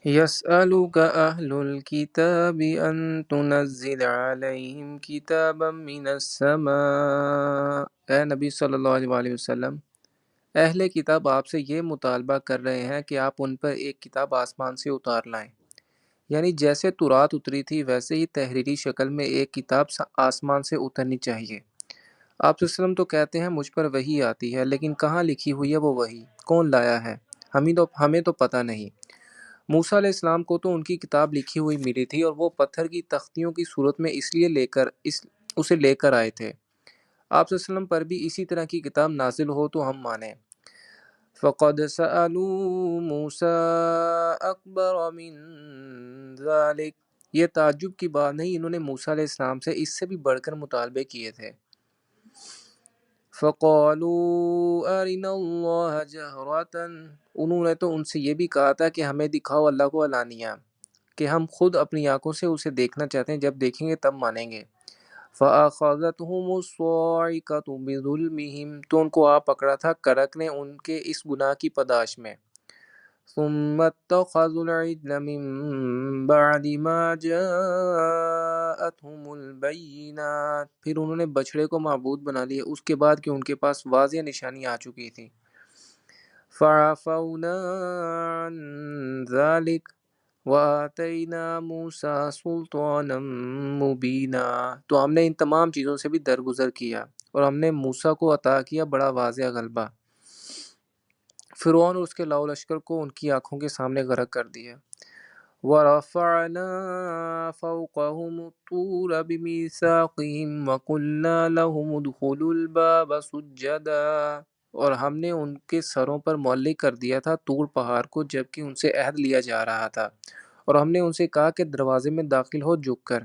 يسألك أهل الكتاب أن تنزل عليهم كتابا من السماء۔ اے نبی صلی اللہ علیہ وآلہ وسلم، اہل کتاب آپ سے یہ مطالبہ کر رہے ہیں کہ آپ ان پر ایک کتاب آسمان سے اتار لائیں، یعنی جیسے تورات اتری تھی ویسے ہی تحریری شکل میں ایک کتاب آسمان سے اترنی چاہیے۔ آپ صلی اللہ علیہ وسلم تو کہتے ہیں مجھ پر وحی آتی ہے، لیکن کہاں لکھی ہوئی ہے وہ وحی؟ کون لایا ہے؟ ہمیں تو پتہ نہیں۔ موسیٰ علیہ السلام کو تو ان کی کتاب لکھی ہوئی ملی تھی، اور وہ پتھر کی تختیوں کی صورت میں اس لیے اسے لے کر آئے تھے۔ آپ صلی اللہ علیہ وسلم پر بھی اسی طرح کی کتاب نازل ہو تو ہم مانیں۔ فَقَدْ سَأَلُوا مُوسَىٰ أَكْبَرَ مِن ذَلِكَ۔ یہ تعجب کی بات نہیں، انہوں نے موسیٰ علیہ السلام سے اس سے بھی بڑھ کر مطالبے کیے تھے۔ فَقَالُوا أَرِنَا اللَّهَ جَهْرَةً۔ انہوں نے تو ان سے یہ بھی کہا تھا کہ ہمیں دکھاؤ اللہ کو علانیہ، کہ ہم خود اپنی آنکھوں سے اسے دیکھنا چاہتے ہیں، جب دیکھیں گے تب مانیں گے۔ فَأَخَذَتْهُمُ الصَّاعِقَةُ بِظُلْمِهِمْ۔ تو ان کو پکڑا تھا کرک نے ان کے اس گناہ کی پاداش میں۔ ثُمَّ اتَّخَذُوا الْعِجْلَ مِن بَعْدِ مَا جَاءَتْهُمُ الْبَيِّنَاتُ۔ پھر انہوں نے بچڑے کو معبود بنا لیا اس کے بعد کہ ان کے پاس واضح نشانی آ چکی تھی۔ فَعَفَوْنَا عَن ذَلِكَ وَآتَيْنَا مُوسَىٰ سُلْطَانًا مُبِينًا۔ تو ہم نے ان تمام چیزوں سے بھی درگزر کیا، اور ہم نے موسیٰ کو عطا کیا بڑا واضح غلبہ۔ فرعون اور اس کے لاؤ لشکر کو ان کی آنکھوں کے سامنے غرق کر دیا۔ وَرَفَعْنَا فَوْقَهُمُ الطُّورَ بِمِيثَاقِهِمْ وَقُلْنَا لَهُمُ ادْخُلُوا الْبَابَ سُجَّدًا۔ اور ہم نے ان کے سروں پر معلق کر دیا تھا طور پہاڑ کو، جبکہ ان سے عہد لیا جا رہا تھا، اور ہم نے ان سے کہا کہ دروازے میں داخل ہو جھک کر،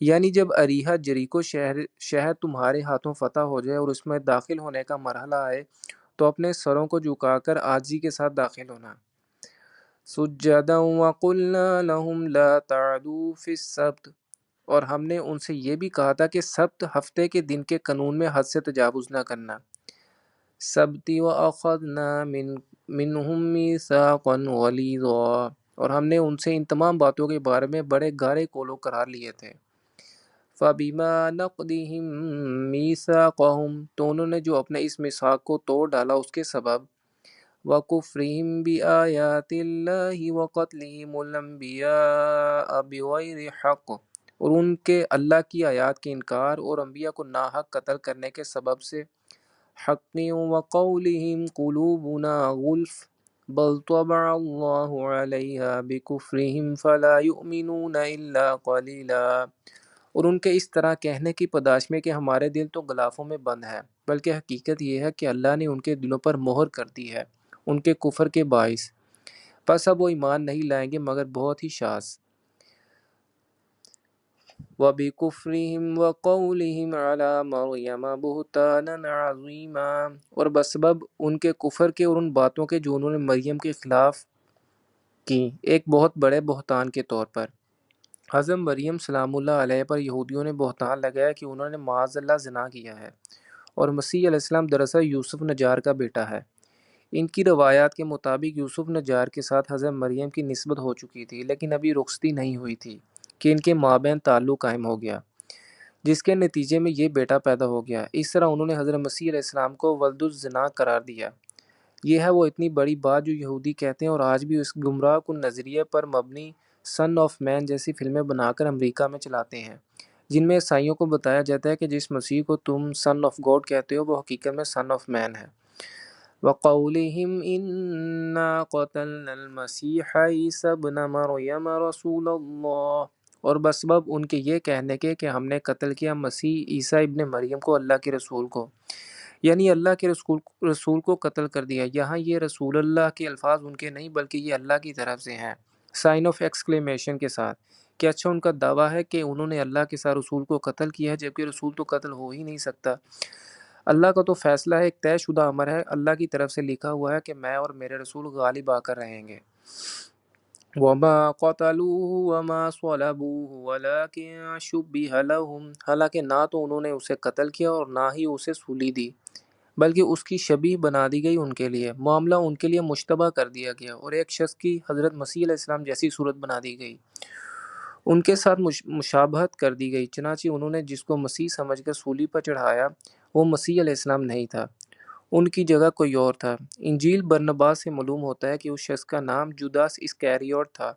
یعنی جب اریحہ جریکو شہر تمہارے ہاتھوں فتح ہو جائے اور اس میں داخل ہونے کا مرحلہ آئے تو اپنے سروں کو جھکا کر عاجزی کے ساتھ داخل ہونا۔ سجدا وقلنا لهم لا تعدوا في السبت۔ اور ہم نے ان سے یہ بھی کہا تھا کہ سبت ہفتے کے دن کے قانون میں حد سے تجاوز نہ کرنا۔ سبتی واخذنا منهم ميثاقا غليظا۔ اور ہم نے ان سے ان تمام باتوں کے بارے میں بڑے گہرے قول و قرار لیے تھے۔ فَبِمَا نَقْضِهِم مِّيثَاقَهُمْ۔ تو انہوں نے جو اپنے اس میثاق کو توڑ ڈالا اس کے سبب، وَكُفْرِهِم بِآيَاتِ اللَّهِ وَقَتْلِهِمُ الْأَنبِيَاءَ بِغَيْرِ حَقٍّ۔ اور ان کے اللہ کی آیات کے انکار اور انبیاء کو ناحق قتل کرنے کے سبب سے، حق وقولهم قلوبنا غلف بل طبع اللہ علیہا بکفرہم فلا یؤمنون الا قلیلا۔ اور ان کے اس طرح کہنے کی پاداش میں کہ ہمارے دل تو غلافوں میں بند ہے، بلکہ حقیقت یہ ہے کہ اللہ نے ان کے دلوں پر مہر کر دی ہے ان کے کفر کے باعث، پس اب وہ ایمان نہیں لائیں گے مگر بہت ہی شاذ۔ وَبِكُفْرِهِمْ وَقَوْلِهِمْ عَلَى مَرْيَمَ بُهْتَانًا عَظِيمًا۔ اور بسبب ان کے کفر کے اور ان باتوں کے جو انہوں نے مریم کے خلاف کی ایک بہت بڑے بہتان کے طور پر۔ حضرت مریم سلام اللہ علیہ پر یہودیوں نے بہتان لگایا کہ انہوں نے معاذ اللہ زنا کیا ہے، اور مسیح علیہ السلام دراصل یوسف نجار کا بیٹا ہے۔ ان کی روایات کے مطابق یوسف نجار کے ساتھ حضرت مریم کی نسبت ہو چکی تھی، لیکن ابھی رخصتی نہیں ہوئی تھی کہ ان کے مابین تعلق قائم ہو گیا، جس کے نتیجے میں یہ بیٹا پیدا ہو گیا۔ اس طرح انہوں نے حضرت مسیح علیہ السلام کو ولد الزنا قرار دیا۔ یہ ہے وہ اتنی بڑی بات جو یہودی کہتے ہیں، اور آج بھی اس گمراہ کن نظریے پر مبنی سن آف مین جیسی فلمیں بنا کر امریکہ میں چلاتے ہیں، جن میں عیسائیوں کو بتایا جاتا ہے کہ جس مسیح کو تم سن آف گاڈ کہتے ہو وہ حقیقت میں سن آف مین ہے۔ وَقَوْلِهِمْ إِنَّا قَتَلْنَا الْمَسِيحَ عِيسَى ابْنَ مَرْيَمَ رَسُولَ اللَّهِ۔ اور بسبب ان کے یہ کہنے کے کہ ہم نے قتل کیا مسیح عیسیٰ ابن مریم کو، اللہ کے رسول کو، یعنی اللہ کے رسول کو قتل کر دیا۔ یہاں یہ رسول اللہ کے الفاظ ان کے نہیں بلکہ یہ اللہ کی طرف سے ہیں، سائن آف ایکسکلیمیشن کے ساتھ، کہ اچھا ان کا دعویٰ ہے کہ انہوں نے اللہ کے ساتھ رسول کو قتل کیا ہے، جبکہ رسول تو قتل ہو ہی نہیں سکتا۔ اللہ کا تو فیصلہ ہے، ایک طے شدہ امر ہے، اللہ کی طرف سے لکھا ہوا ہے کہ میں اور میرے رسول غالب آ کر رہیں گے۔ وَمَا قَتَلُوهُ وَمَا صَلَبُوهُ وَلَٰكِن شُبِّهَ لَهُمْ۔ حالانکہ نہ تو انہوں نے اسے قتل کیا اور نہ ہی اسے سولی دی، بلکہ اس کی شبیہ بنا دی گئی ان کے لیے، معاملہ ان کے لیے مشتبہ کر دیا گیا، اور ایک شخص کی حضرت مسیح علیہ السلام جیسی صورت بنا دی گئی، ان کے ساتھ مشابہت کر دی گئی، چنانچہ انہوں نے جس کو مسیح سمجھ کر سولی پر چڑھایا وہ مسیح علیہ السلام نہیں تھا، ان کی جگہ کوئی اور تھا۔ انجیل برنباس سے معلوم ہوتا ہے کہ اس شخص کا نام جوداس اسکیریوٹ تھا،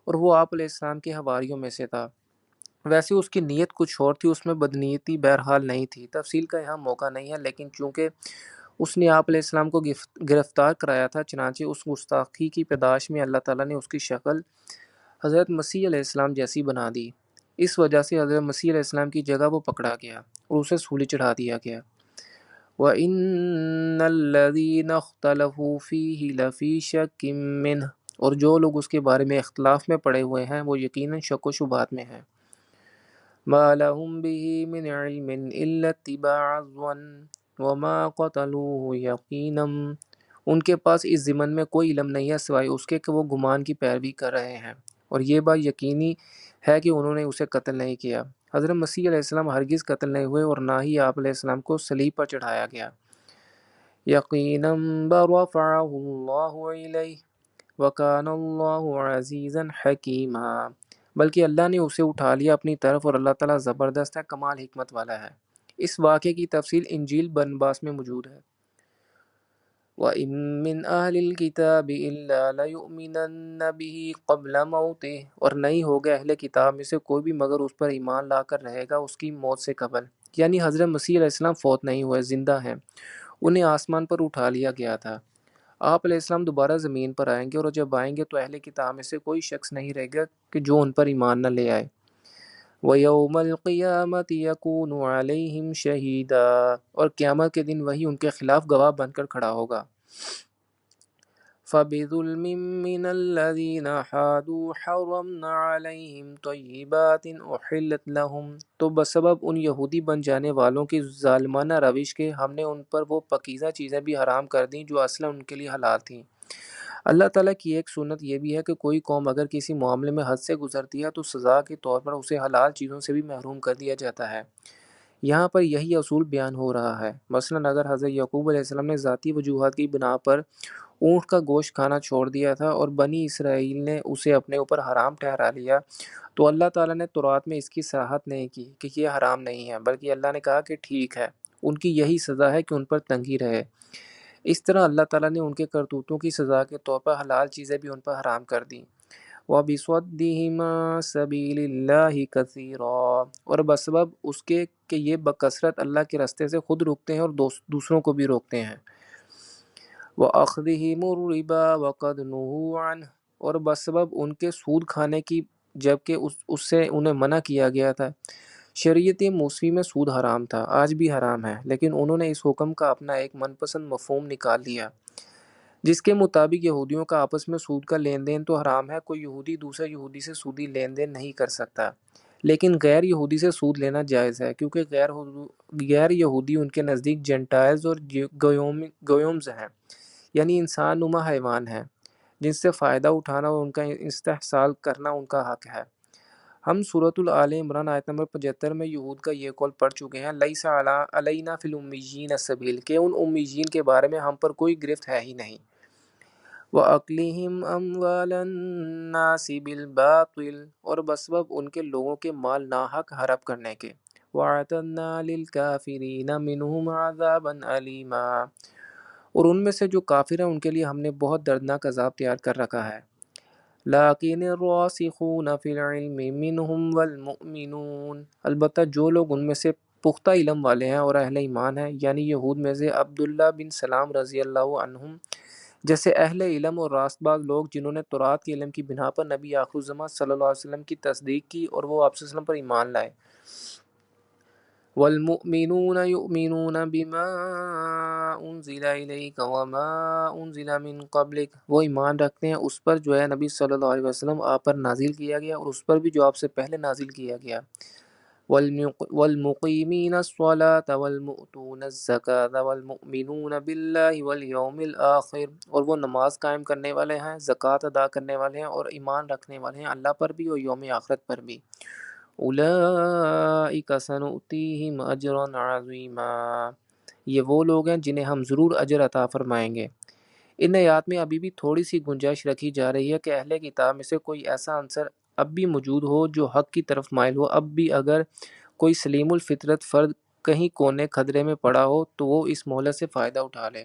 اور وہ آپ علیہ السلام کے حواریوں میں سے تھا۔ ویسے اس کی نیت کچھ اور تھی، اس میں بدنیتی بہرحال نہیں تھی، تفصیل کا یہاں موقع نہیں ہے، لیکن چونکہ اس نے آپ علیہ السلام کو گرفتار کرایا تھا، چنانچہ اس گستاخی کی پاداش میں اللہ تعالیٰ نے اس کی شکل حضرت مسیح علیہ السلام جیسی بنا دی، اس وجہ سے حضرت مسیح علیہ السلام کی جگہ وہ پکڑا گیا اور اسے سولی چڑھا دیا گیا۔ وَإِنَّ الَّذِينَ اخْتَلَفُوا فِيهِ لَفِي شَكٍّ مِّنْهُ، اور جو لوگ اس کے بارے میں اختلاف میں پڑے ہوئے ہیں وہ یقیناً شک و شبہات میں ہیں۔ مَا لَهُم بِهِ مِنْ عِلْمٍ إِلَّا اتِّبَاعَ الظَّنِّ وَمَا قَتَلُوهُ يَقِينًا، ان کے پاس اس ضمن میں کوئی علم نہیں ہے سوائے اس کے کہ وہ گمان کی پیروی کر رہے ہیں، اور یہ بات یقینی ہے کہ انہوں نے اسے قتل نہیں کیا۔ حضرت مسیح علیہ السلام ہرگز قتل نہیں ہوئے، اور نہ ہی آپ علیہ السلام کو صلیب پر چڑھایا گیا۔ یقیناً برفعہ اللہ الیہ وکان اللہ عزیزا حکیما، بلکہ اللہ نے اسے اٹھا لیا اپنی طرف، اور اللہ تعالیٰ زبردست ہے، کمال حکمت والا ہے۔ اس واقعے کی تفصیل انجیل برنباس میں موجود ہے۔ وَإِن مِّنْ أَهْلِ الْكِتَابِ إِلَّا لَيُؤْمِنَنَّ بِهِ قَبْلَ مَوْتِهِ، اور نہیں ہوگا اہل کتاب میں سے کوئی بھی مگر اس پر ایمان لا کر رہے گا اس کی موت سے قبل، یعنی حضرت مسیح علیہ السلام فوت نہیں ہوئے، زندہ ہیں، انہیں آسمان پر اٹھا لیا گیا تھا۔ آپ علیہ السلام دوبارہ زمین پر آئیں گے، اور جب آئیں گے تو اہل کتاب میں سے کوئی شخص نہیں رہے گا کہ جو ان پر ایمان نہ لے آئے۔ وَيَوْمَ الْقِيَامَةِ يَكُونُ عَلَيْهِمْ شَهِيدًا، اور قیامت کے دن وہی ان کے خلاف گواہ بن کر کھڑا ہوگا۔ فَبِظُلْمٍ مِّنَ الَّذِينَ حَادُوا حَرَّمْنَا عَلَيْهِمْ طَيِّبَاتٍ أُحِلَّتْ لَهُمْ، تو بسبب ان یہودی بن جانے والوں کی ظالمانہ روش کے ہم نے ان پر وہ پاکیزہ چیزیں بھی حرام کر دیں جو اصلاً ان کے لیے حلال تھیں۔ اللہ تعالیٰ کی ایک سنت یہ بھی ہے کہ کوئی قوم اگر کسی معاملے میں حد سے گزرتی ہے تو سزا کے طور پر اسے حلال چیزوں سے بھی محروم کر دیا جاتا ہے۔ یہاں پر یہی اصول بیان ہو رہا ہے۔ مثلاً اگر حضرت یعقوب علیہ السلام نے ذاتی وجوہات کی بنا پر اونٹ کا گوشت کھانا چھوڑ دیا تھا اور بنی اسرائیل نے اسے اپنے اوپر حرام ٹھہرا لیا، تو اللہ تعالیٰ نے تورات میں اس کی صراحت نہیں کی کہ یہ حرام نہیں ہے، بلکہ اللہ نے کہا کہ ٹھیک ہے، ان کی یہی سزا ہے کہ ان پر تنگی رہے۔ اس طرح اللہ تعالیٰ نے ان کے کرتوتوں کی سزا کے طور پر حلال چیزیں بھی ان پر حرام کر دیں۔ وَبِصَدِّهِمْ عَن سَبِيلِ اللَّهِ كَثِيرًا، اور بسبب اس کے کہ یہ بکثرت اللہ کے راستے سے خود روکتے ہیں اور دوسروں کو بھی روکتے ہیں۔ وَأَخْذِهِمُ الرِّبَا وَقَدْ نُهُوا عَنْهُ، اور بسبب ان کے سود کھانے کی جبکہ اس سے انہیں منع کیا گیا تھا۔ شریعت موسوی میں سود حرام تھا، آج بھی حرام ہے، لیکن انہوں نے اس حکم کا اپنا ایک من پسند مفہوم نکال لیا، جس کے مطابق یہودیوں کا آپس میں سود کا لین دین تو حرام ہے، کوئی یہودی دوسرے یہودی سے سودی لین دین نہیں کر سکتا، لیکن غیر یہودی سے سود لینا جائز ہے، کیونکہ غیر یہودی ان کے نزدیک جینٹائلز اور گویمز ہیں، یعنی انسان نما حیوان ہیں، جن سے فائدہ اٹھانا اور ان کا استحصال کرنا ان کا حق ہے۔ ہم سورۃ آل عمران آیت نمبر 75 میں یہود کا یہ قول پڑھ چکے ہیں، لیس علینا فی الامیین سبیل، کہ ان امیین کے بارے میں ہم پر کوئی گرفت ہے ہی نہیں۔ وَأَكْلِهِمْ أَمْوَالَ النَّاسِ بِالْبَاطِلِ، اور بسبب ان کے لوگوں کے مال ناحق ہڑپ کرنے کے۔ وَأَعْتَدْنَا لِلْكَافِرِينَ مِنْهُمْ عَذَابًا أَلِيمًا، اور ان میں سے جو کافر ہیں ان کے لیے ہم نے بہت دردناک عذاب تیار کر رکھا ہے۔ لَٰكِنِ الرَّاسِخُونَ فِي الْعِلْمِ مِنْهُمْ وَالْمُؤْمِنُونَ، البتہ جو لوگ ان میں سے پختہ علم والے ہیں اور اہل ایمان ہیں، یعنی یہود میں سے عبداللہ بن سلام رضی اللہ عنہم جیسے اہل علم اور راست باز لوگ، جنہوں نے تورات کے علم کی بنا پر نبی آخر الزماں صلی اللہ علیہ وسلم کی تصدیق کی اور وہ آپ صلی اللہ علیہ وسلم پر ایمان لائے۔ وَالْمُؤْمِنُونَ يُؤْمِنُونَ بِمَا أُنزِلَ إِلَيْكَ وَمَا أُنزِلَ مِن قَبْلِكَ، وہ ایمان رکھتے ہیں اس پر جو ہے نبی صلی اللہ علیہ وسلم آپ پر نازل کیا گیا اور اس پر بھی جو آپ سے پہلے نازل کیا گیا۔ وَالْمُقِيمِينَ الصَّلَاةَ وَالْمُؤْتُونَ الزَّكَاةَ وَالْمُؤْمِنُونَ بِاللَّهِ وَالْيَوْمِ الْآخِرِ، اور وہ نماز قائم کرنے والے ہیں، زکوٰۃ ادا کرنے والے ہیں اور ایمان رکھنے والے ہیں اللہ پر بھی اور یوم آخرت پر بھی۔ أُولَٰئِكَ سَنُؤْتِيهِمْ أَجْرًا عَظِيمًا، یہ وہ لوگ ہیں جنہیں ہم ضرور اجر عطا فرمائیں گے۔ ان آیات میں ابھی بھی تھوڑی سی گنجائش رکھی جا رہی ہے کہ اہل کتاب میں سے کوئی ایسا عنصر اب بھی موجود ہو جو حق کی طرف مائل ہو۔ اب بھی اگر کوئی سلیم الفطرت فرد کہیں کونے خدرے میں پڑا ہو تو وہ اس مہلت سے فائدہ اٹھا لے۔